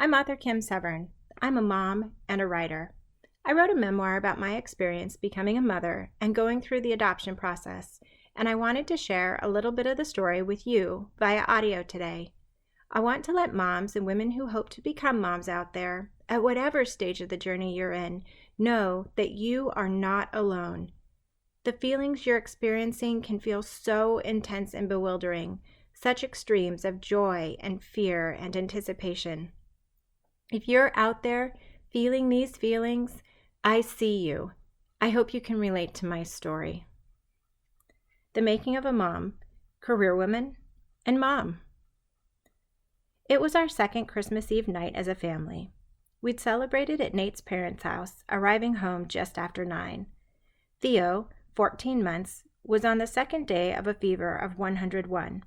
I'm author Kim Severn. I'm a mom and a writer. I wrote a memoir about my experience becoming a mother and going through the adoption process, and I wanted to share a little bit of the story with you via audio today. I want to let moms and women who hope to become moms out there, at whatever stage of the journey you're in, know that you are not alone. The feelings you're experiencing can feel so intense and bewildering, such extremes of joy and fear and anticipation. If you're out there feeling these feelings, I see you. I hope you can relate to my story. The making of a mom, career woman, and mom. It was our second Christmas Eve night as a family. We'd celebrated at Nate's parents' house, arriving home just after 9. Theo, 14 months, was on the second day of a fever of 101.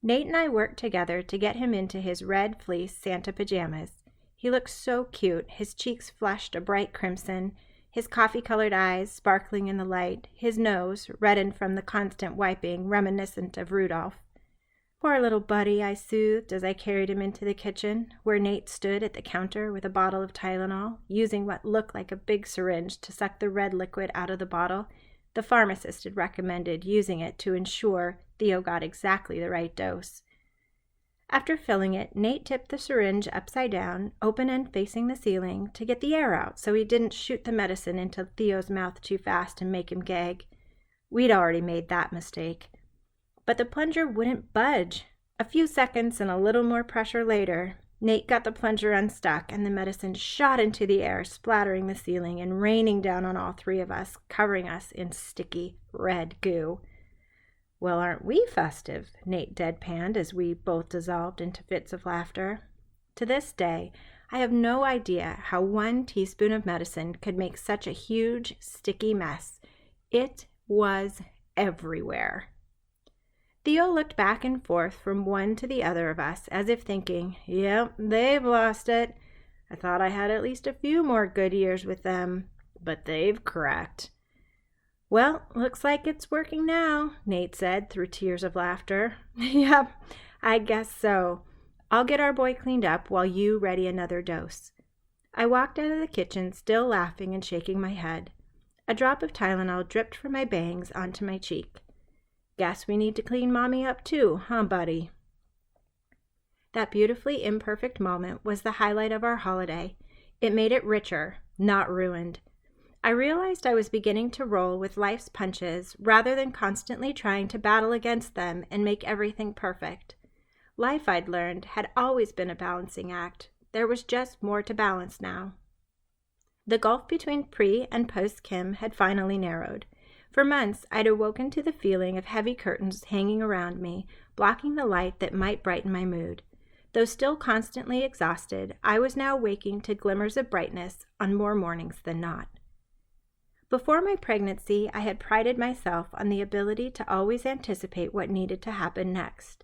Nate and I worked together to get him into his red fleece Santa pajamas. He looked so cute, his cheeks flushed a bright crimson, his coffee-colored eyes sparkling in the light, his nose, reddened from the constant wiping, reminiscent of Rudolph. Poor little buddy, I soothed as I carried him into the kitchen, where Nate stood at the counter with a bottle of Tylenol, using what looked like a big syringe to suck the red liquid out of the bottle. The pharmacist had recommended using it to ensure Theo got exactly the right dose. After filling it, Nate tipped the syringe upside down, open end facing the ceiling, to get the air out so he didn't shoot the medicine into Theo's mouth too fast and make him gag. We'd already made that mistake. But the plunger wouldn't budge. A few seconds and a little more pressure later, Nate got the plunger unstuck and the medicine shot into the air, splattering the ceiling and raining down on all three of us, covering us in sticky red goo. "Well, aren't we festive?" Nate deadpanned as we both dissolved into fits of laughter. To this day, I have no idea how 1 teaspoon of medicine could make such a huge, sticky mess. It was everywhere. Theo looked back and forth from one to the other of us, as if thinking, "Yep, they've lost it. I thought I had at least a few more good years with them, but they've cracked." "Well, looks like it's working now," Nate said through tears of laughter. "Yep, I guess so. I'll get our boy cleaned up while you ready another dose." I walked out of the kitchen, still laughing and shaking my head. A drop of Tylenol dripped from my bangs onto my cheek. "Guess we need to clean Mommy up too, huh, buddy?" That beautifully imperfect moment was the highlight of our holiday. It made it richer, not ruined. I realized I was beginning to roll with life's punches rather than constantly trying to battle against them and make everything perfect. Life, I'd learned, had always been a balancing act. There was just more to balance now. The gulf between pre and post Kim had finally narrowed. For months, I'd awoken to the feeling of heavy curtains hanging around me, blocking the light that might brighten my mood. Though still constantly exhausted, I was now waking to glimmers of brightness on more mornings than not. Before my pregnancy, I had prided myself on the ability to always anticipate what needed to happen next.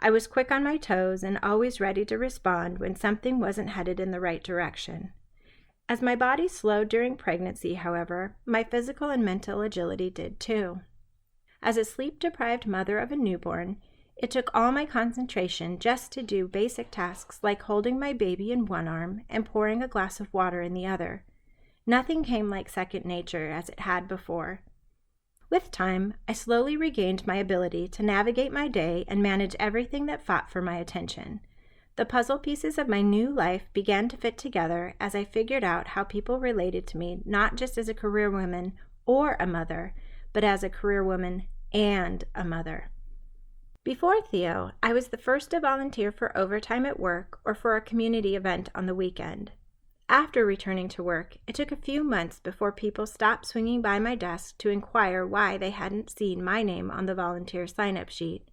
I was quick on my toes and always ready to respond when something wasn't headed in the right direction. As my body slowed during pregnancy, however, my physical and mental agility did too. As a sleep-deprived mother of a newborn, it took all my concentration just to do basic tasks like holding my baby in one arm and pouring a glass of water in the other. Nothing came like second nature as it had before. With time, I slowly regained my ability to navigate my day and manage everything that fought for my attention. The puzzle pieces of my new life began to fit together as I figured out how people related to me not just as a career woman or a mother, but as a career woman and a mother. Before Theo, I was the first to volunteer for overtime at work or for a community event on the weekend. After returning to work, it took a few months before people stopped swinging by my desk to inquire why they hadn't seen my name on the volunteer sign-up sheet.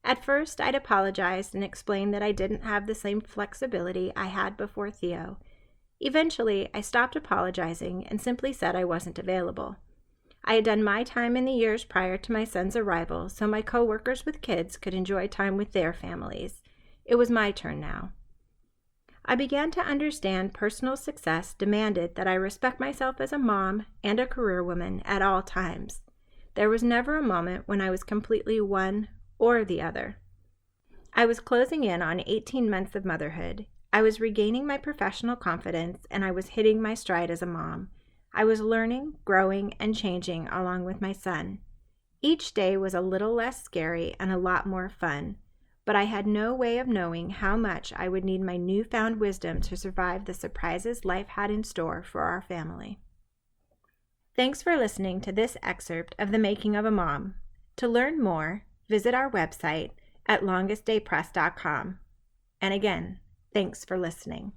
At first, I'd apologized and explained that I didn't have the same flexibility I had before Theo. Eventually, I stopped apologizing and simply said I wasn't available. I had done my time in the years prior to my son's arrival, so my coworkers with kids could enjoy time with their families. It was my turn now. I began to understand personal success demanded that I respect myself as a mom and a career woman at all times. There was never a moment when I was completely one or the other. I was closing in on 18 months of motherhood. I was regaining my professional confidence, and I was hitting my stride as a mom. I was learning, growing, and changing along with my son. Each day was a little less scary and a lot more fun, but I had no way of knowing how much I would need my newfound wisdom to survive the surprises life had in store for our family. Thanks for listening to this excerpt of The Making of a Mom. To learn more, visit our website at longestdaypress.com. And again, thanks for listening.